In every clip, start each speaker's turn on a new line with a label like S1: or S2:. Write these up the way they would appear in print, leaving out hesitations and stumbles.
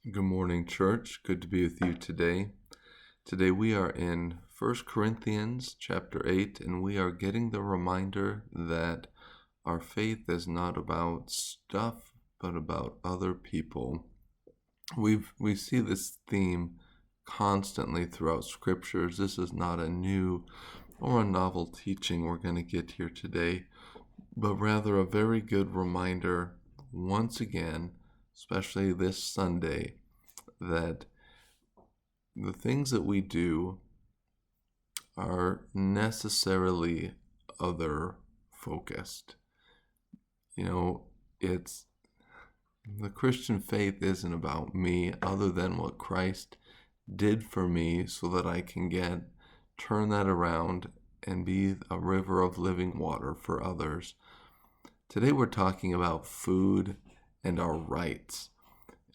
S1: Good morning, church. Good to be with you today. Today we are in 1 Corinthians chapter 8, and we are getting the reminder that our faith is not about stuff, but about other people. We see this theme constantly throughout scriptures. This is not a new or a novel teaching we're going to get here today, but rather a very good reminder once again, especially this Sunday, that the things that we do are necessarily other focused. It's the Christian faith isn't about me other than what Christ did for me so that I can turn that around and be a river of living water for others. Today we're talking about food and our rights.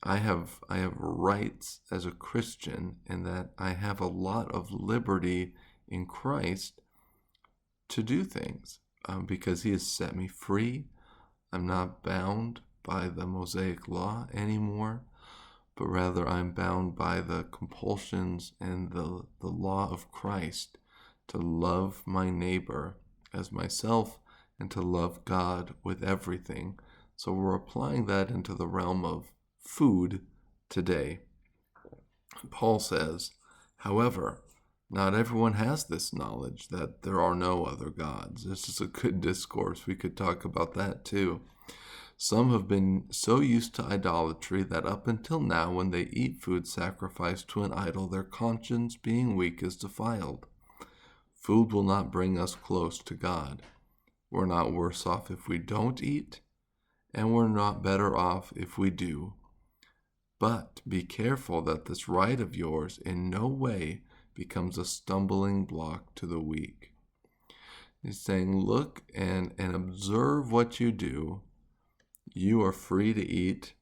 S1: I have rights as a Christian in that I have a lot of liberty in Christ to do things because He has set me free. I'm not bound by the Mosaic law anymore, but rather I'm bound by the compulsions and the law of Christ to love my neighbor as myself and to love God with everything. So we're applying that into the realm of food today. Paul says, however, not everyone has this knowledge that there are no other gods. This is a good discourse. We could talk about that too. Some have been so used to idolatry that up until now, when they eat food sacrificed to an idol, their conscience, being weak, is defiled. Food will not bring us close to God. We're not worse off if we don't eat, and we're not better off if we do. But be careful that this right of yours in no way becomes a stumbling block to the weak. He's saying, look and observe what you do. You are free to eat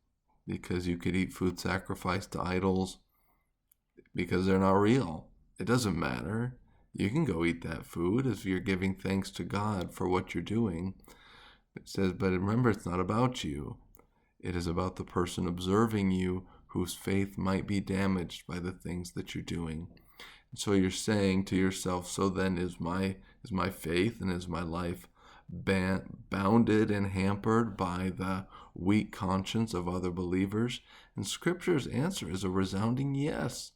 S1: because you could eat food sacrificed to idols because they're not real. It doesn't matter. You can go eat that food as you're giving thanks to God for what you're doing. It says, but remember, it's not about you. It is about the person observing you whose faith might be damaged by the things that you're doing. And so you're saying to yourself, so then is my faith and is my life bounded and hampered by the weak conscience of other believers? And Scripture's answer is a resounding yes.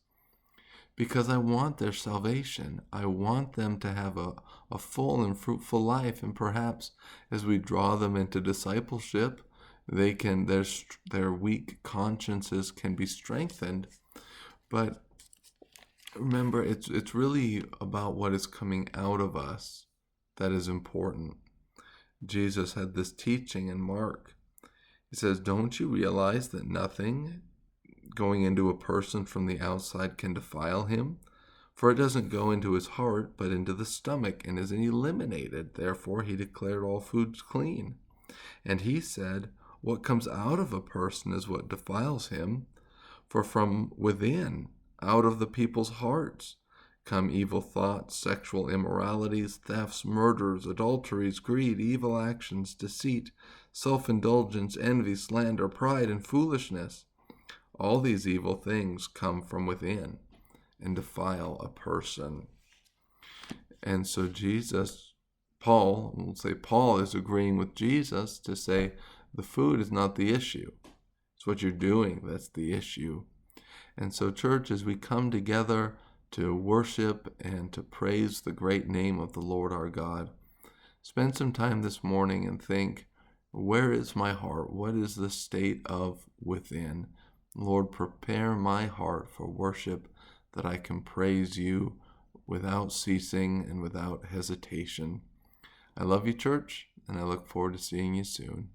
S1: Because I want their salvation. I want them to have a full and fruitful life. And perhaps as we draw them into discipleship, their weak consciences can be strengthened. But remember, it's really about what is coming out of us that is important. Jesus had this teaching in Mark. He says, don't you realize that nothing going into a person from the outside can defile him? For it doesn't go into his heart, but into the stomach, and is eliminated. Therefore he declared all foods clean. And he said, what comes out of a person is what defiles him. For from within, out of the people's hearts, come evil thoughts, sexual immoralities, thefts, murders, adulteries, greed, evil actions, deceit, self-indulgence, envy, slander, pride, and foolishness. All these evil things come from within and defile a person. And so Paul is agreeing with Jesus to say the food is not the issue. It's what you're doing that's the issue. And so, church, as we come together to worship and to praise the great name of the Lord our God, spend some time this morning and think, where is my heart? What is the state of within? Lord, prepare my heart for worship that I can praise you without ceasing and without hesitation. I love you, church, and I look forward to seeing you soon.